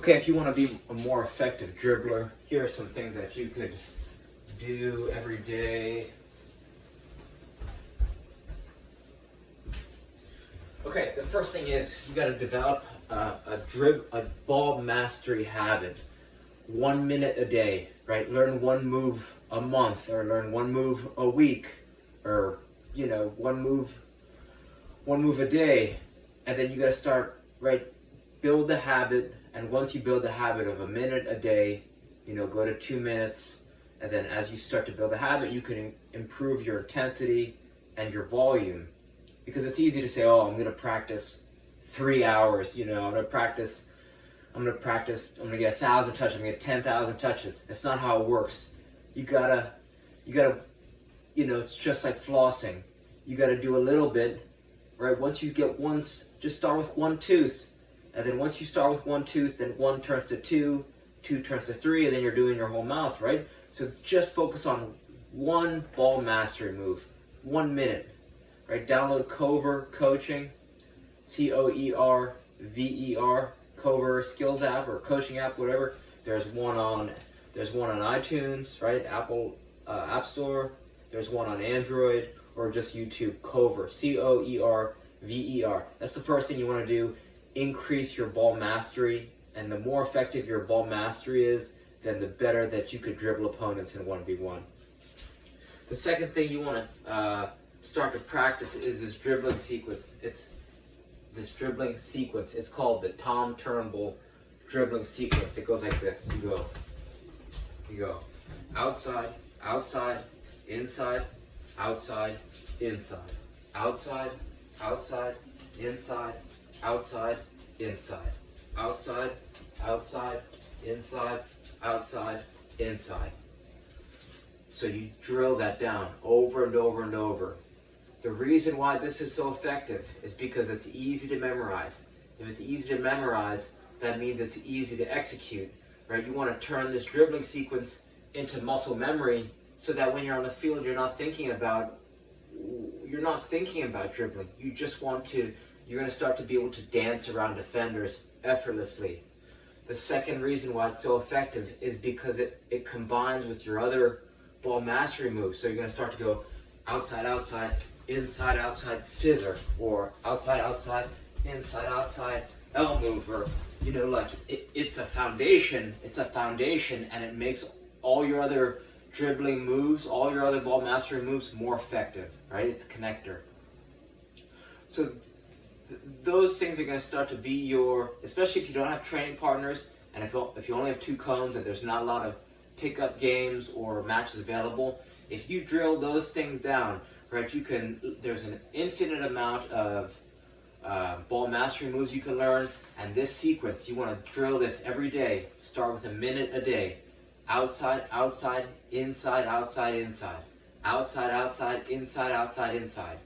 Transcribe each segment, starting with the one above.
Okay, if you want to be a more effective dribbler, here are some things that you could do every day. Okay, the first thing is you got to develop a ball mastery habit. 1 minute a day, right? Learn one move a month, or learn one move a week, or one move a day, and then you got to start, right? Build the habit, and once you build the habit of a minute a day, go to 2 minutes, and then as you start to build a habit, you can improve your intensity and your volume. Because it's easy to say, oh, I'm going to practice 3 hours, I'm going to practice, I'm going to get 1,000 touches, I'm going to get 10,000 touches. It's not how it works. You gotta, it's just like flossing. You gotta do a little bit, right? Just start with one tooth. And then once you start with one tooth, then 1 turns to 2, 2 turns to 3, and then you're doing your whole mouth, right? So just focus on one ball mastery move, 1 minute, right? Download Cover Coaching, Coerver, Cover skills app or coaching app, whatever. There's one on iTunes, right? Apple App Store. There's one on Android, or just YouTube. Cover, Coerver. That's the first thing you want to do. Increase your ball mastery, and the more effective your ball mastery is, then the better that you could dribble opponents in 1v1. The second thing you want to start to practice is this dribbling sequence. It's called the Tom Turnbull dribbling sequence. It goes like this. You go outside, outside, inside, outside, inside, outside, outside, inside, outside, inside, outside, outside, inside, outside, inside. So you drill that down over and over and over. The reason why this is so effective is because it's easy to memorize. If it's easy to memorize, that means it's easy to execute, right? You want to turn this dribbling sequence into muscle memory so that when you're on the field, you're not thinking about dribbling. You're going to start to be able to dance around defenders effortlessly. The second reason why it's so effective is because it combines with your other ball mastery moves. So you're going to start to go outside, outside, inside, outside, scissor, or outside, outside, inside, outside, L move, or it's a foundation. It's a foundation, and it makes all your other dribbling moves, all your other ball mastery moves more effective, right? It's a connector. So those things are going to start to be especially if you don't have training partners, and if you only have 2 cones and there's not a lot of pickup games or matches available, if you drill those things down, right, there's an infinite amount of ball mastery moves you can learn, and this sequence, you want to drill this every day. Start with a minute a day. Outside, outside, inside, outside, inside. Outside, outside, inside, outside, inside.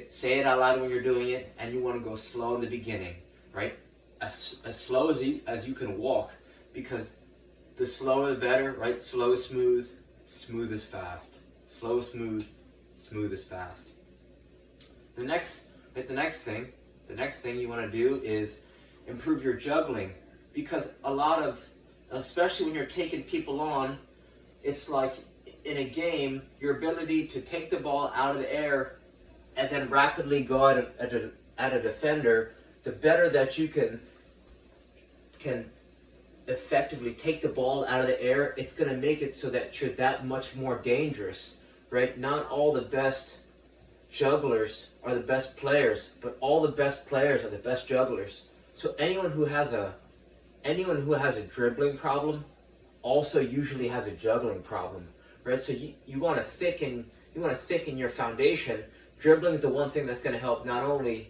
Say it out loud when you're doing it, and you want to go slow in the beginning, right? As slow as you can walk, because the slower the better, right? Slow is smooth, smooth is fast. Slow is smooth, smooth is fast. The next thing you want to do is improve your juggling, because especially when you're taking people on, it's like in a game, your ability to take the ball out of the air and then rapidly go at a defender, the better that you can effectively take the ball out of the air, it's going to make it so that you're that much more dangerous, right? Not all the best jugglers are the best players, but all the best players are the best jugglers. So anyone who has a dribbling problem also usually has a juggling problem, right? So you want to thicken your foundation. Juggling is the one thing that's going to help juggling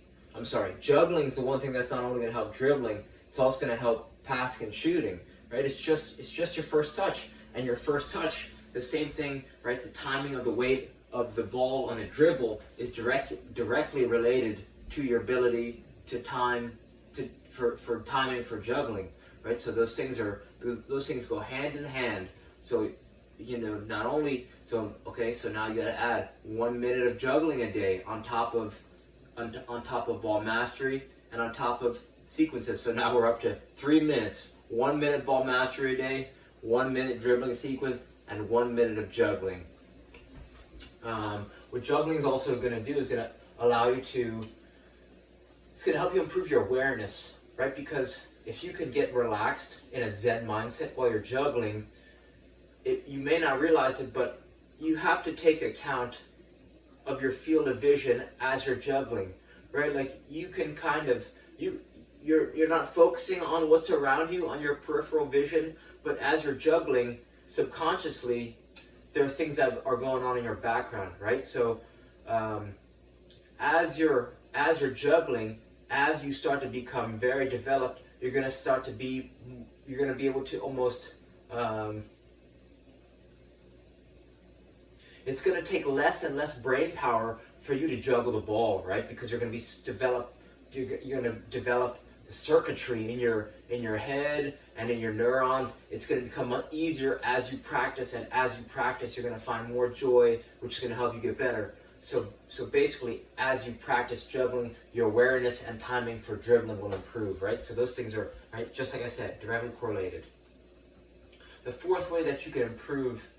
is the one thing that's not only going to help dribbling, it's also going to help passing and shooting, right? It's just your first touch, and your first touch, the same thing, right? The timing of the weight of the ball on the dribble is directly related to your ability to time for timing for juggling, right? So those things go hand in hand. So now you got to add 1 minute of juggling a day on top of ball mastery, and on top of sequences. So now we're up to 3 minutes. 1 minute ball mastery a day, 1 minute dribbling sequence, and 1 minute of juggling. What juggling is also going to do is going to allow you to, it's going to help you improve your awareness, right? Because if you can get relaxed in a Zen mindset while you're juggling, you may not realize it, but you have to take account of your field of vision as you're juggling, right? Like you can kind of, you're not focusing on what's around you, on your peripheral vision, but as you're juggling, subconsciously, there are things that are going on in your background, right? So as you're juggling, as you start to become very developed, you're going to be able to almost, it's going to take less and less brain power for you to juggle the ball, right? Because you're going to develop the circuitry in your head and in your neurons. It's going to become easier as you practice, and as you practice, you're going to find more joy, which is going to help you get better. So basically, as you practice juggling, your awareness and timing for dribbling will improve, right? So those things are, right, just like I said, directly correlated. The fourth way that you can improve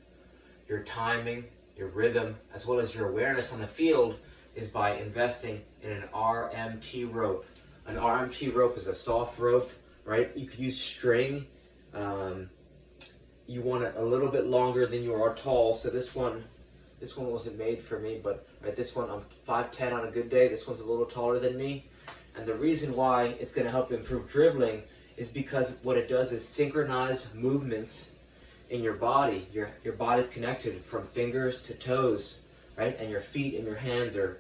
your timing, your rhythm, as well as your awareness on the field is by investing in an RMT rope. An RMT rope is a soft rope, right? You could use string. You want it a little bit longer than you are tall. So this one wasn't made for me, but right, this one, I'm 5'10" on a good day. This one's a little taller than me. And the reason why it's going to help you improve dribbling is because what it does is synchronize movements in your body. Your body's connected from fingers to toes, right? And your feet and your hands they're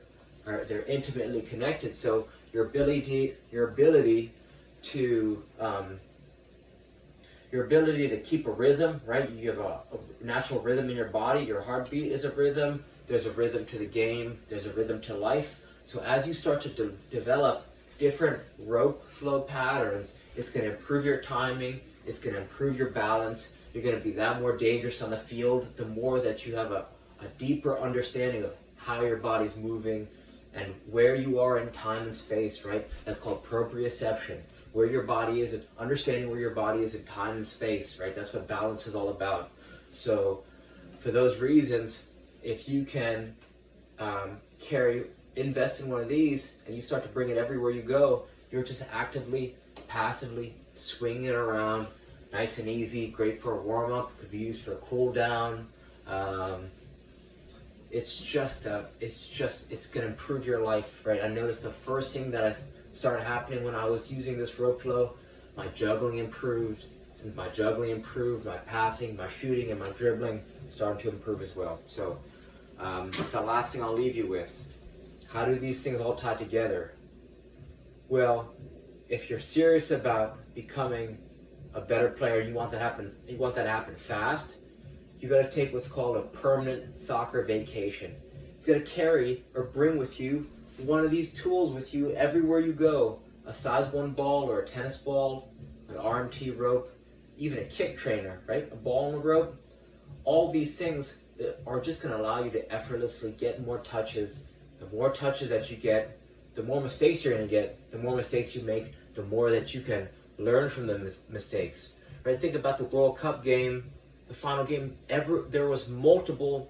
intimately connected. So your ability to keep a rhythm, right? You have a natural rhythm in your body. Your heartbeat is a rhythm. There's a rhythm to the game. There's a rhythm to life. So as you start to develop different rope flow patterns, it's going to improve your timing. It's going to improve your balance. You're going to be that more dangerous on the field the more that you have a deeper understanding of how your body's moving and where you are in time and space, right? That's called proprioception. Where your body is, understanding where your body is in time and space, right? That's what balance is all about. So for those reasons, if you can invest in one of these and you start to bring it everywhere you go, you're just actively, passively swinging it around, nice and easy, great for a warm-up, could be used for a cool down. It's going to improve your life, right? I noticed the first thing that started happening when I was using this rope flow, my juggling improved. Since my juggling improved, my passing, my shooting, and my dribbling started to improve as well. So the last thing I'll leave you with, how do these things all tie together? Well, if you're serious about becoming a better player, you want that to happen fast, you got to take what's called a permanent soccer vacation. You got to carry or bring with you one of these tools with you everywhere you go. A size 1 ball or a tennis ball, an RMT rope, even a kick trainer, right? A ball and a rope. All these things are just going to allow you to effortlessly get more touches. The more touches that you get, the more mistakes you're going to get. The more mistakes you make, the more that you can learn from the mistakes. Right? Think about the World Cup game, the final game. There was multiple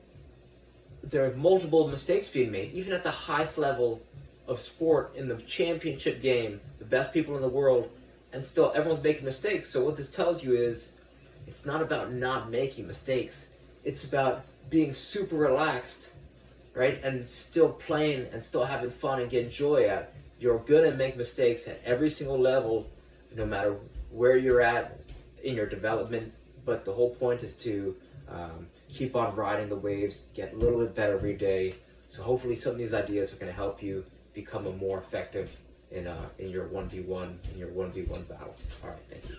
mistakes being made, even at the highest level of sport in the championship game, the best people in the world, and still everyone's making mistakes. So what this tells you is, it's not about not making mistakes. It's about being super relaxed, right? And still playing and still having fun and getting joy out. You're gonna make mistakes at every single level, no matter where you're at in your development. But the whole point is to keep on riding the waves, get a little bit better every day. So hopefully some of these ideas are going to help you become a more effective in your 1v1 battles. All right, thank you.